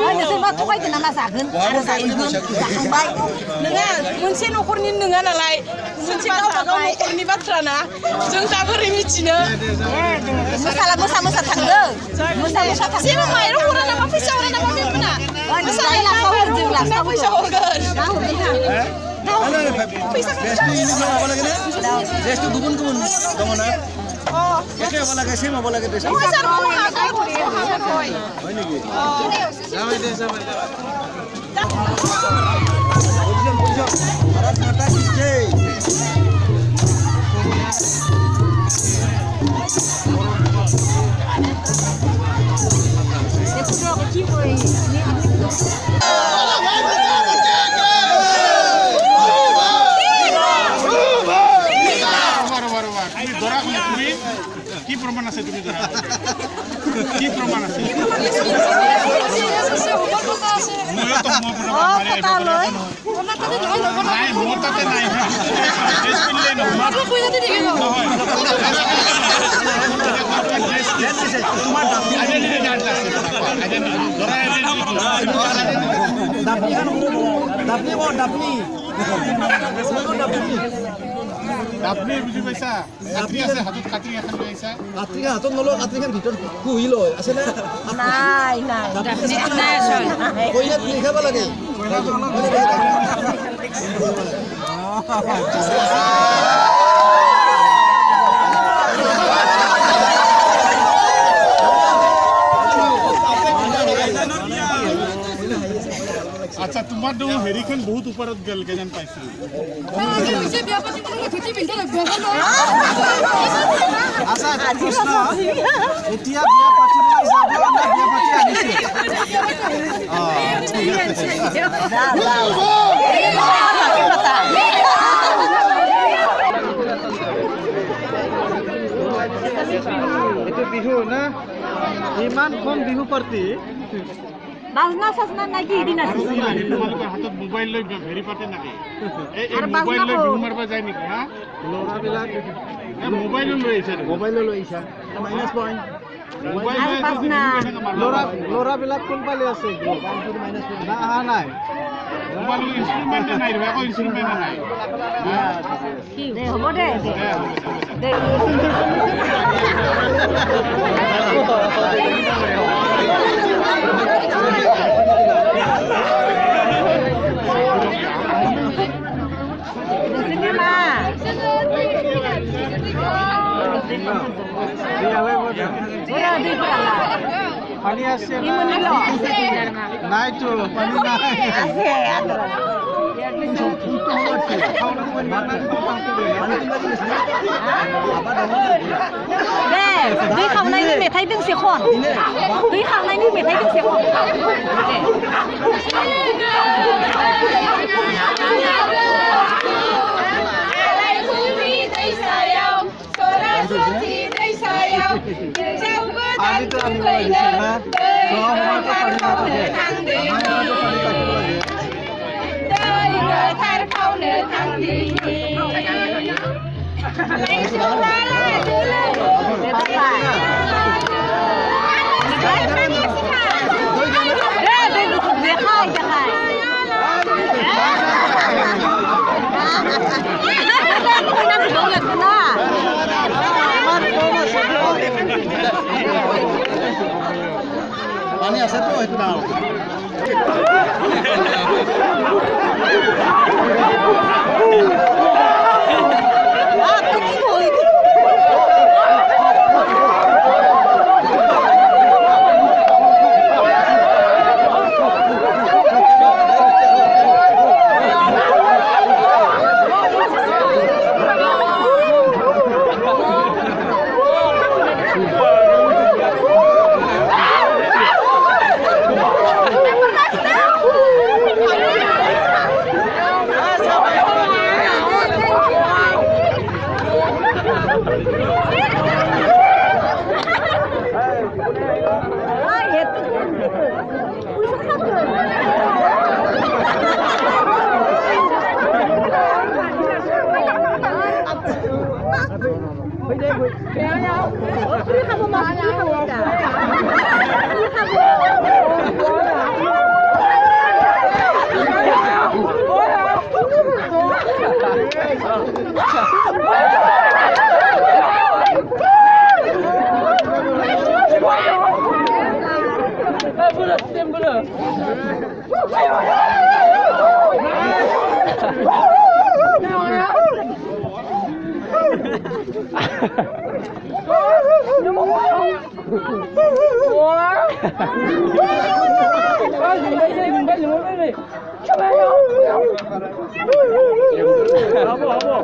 Nyoba थगायदो नामा जागोन आरो जायोमोन जाखांबाय नोङा मोनसे नखरनि नङा नालाय मोनसे गावबागाव नखरनि बाथ्रा ना जों दा बोरै मिथिनो मोसा मोसा थांदो मोसा थांदो जेबो माइरं हरा नामा फैसा हरा नामा बेखौना मोसानाय लाफा हरदों लाफा फैसा हरगोन ना हरगोन फैसा माबा लागोन रेस्ट गुबुन गुबुन दङ ना एके वाला के सेम वाला के देसा सर को हागा होय नेকি जाबाय दे जाबाय भारत माता की जय देखो की होय কি প্রমাণ আছে তুমি ধরা কি প্রমাণ আছে আপনি বুঝি পাইছা আপনি আছে হাতত কাটি এখন পাইছা কাটি হাতত নলো কাটি খান ভিতর কুহি লয় আছে না নাই নাই আসল কইয়া লিখাবা লাগে আচ্ছা তোমার দৌ হেৰিখন বহুত ওপৰত গেল কেজন পাইছো আচ্ছা প্ৰশ্ন এতিয়া বিয়া পাতিবলৈ যাব না বিয়া পাতি আনিছে ঠিক আছে এটো বিহু না ইমান কম বিহু পাৰ্টি বাজনা সাজনা নাকি দিন আছে তোমালোকৰ হাতত মোবাইল লৈ ভেৰি পাতে নাকি এই মোবাইল লৈ বিহু মাৰবা যায় নেকি হা লৰা বিলাক মোবাইল লৈ আহিছে মাইনাস পইণ্ট মোবাইল বাজনা লৰা বিলাক কোন পালে আছে মাইনাস পইণ্ট না আহা নাই মোবাইল ইনস্ট্ৰুমেন্ট নাই ৰে আকৌ ইনস্ট্ৰুমেন্ট নাই কি দে হ'ব দে পানি আছে নাই তো পানি নাই আছে दै खावनायनि मेथाइ दोंसे खन दै खावनायनि मेथाइ दोंसे खन আমি তো আমি বলছি না তো আমার তো পানি না থাকে दै थार खावनो थांदि itu tahu. normal satu.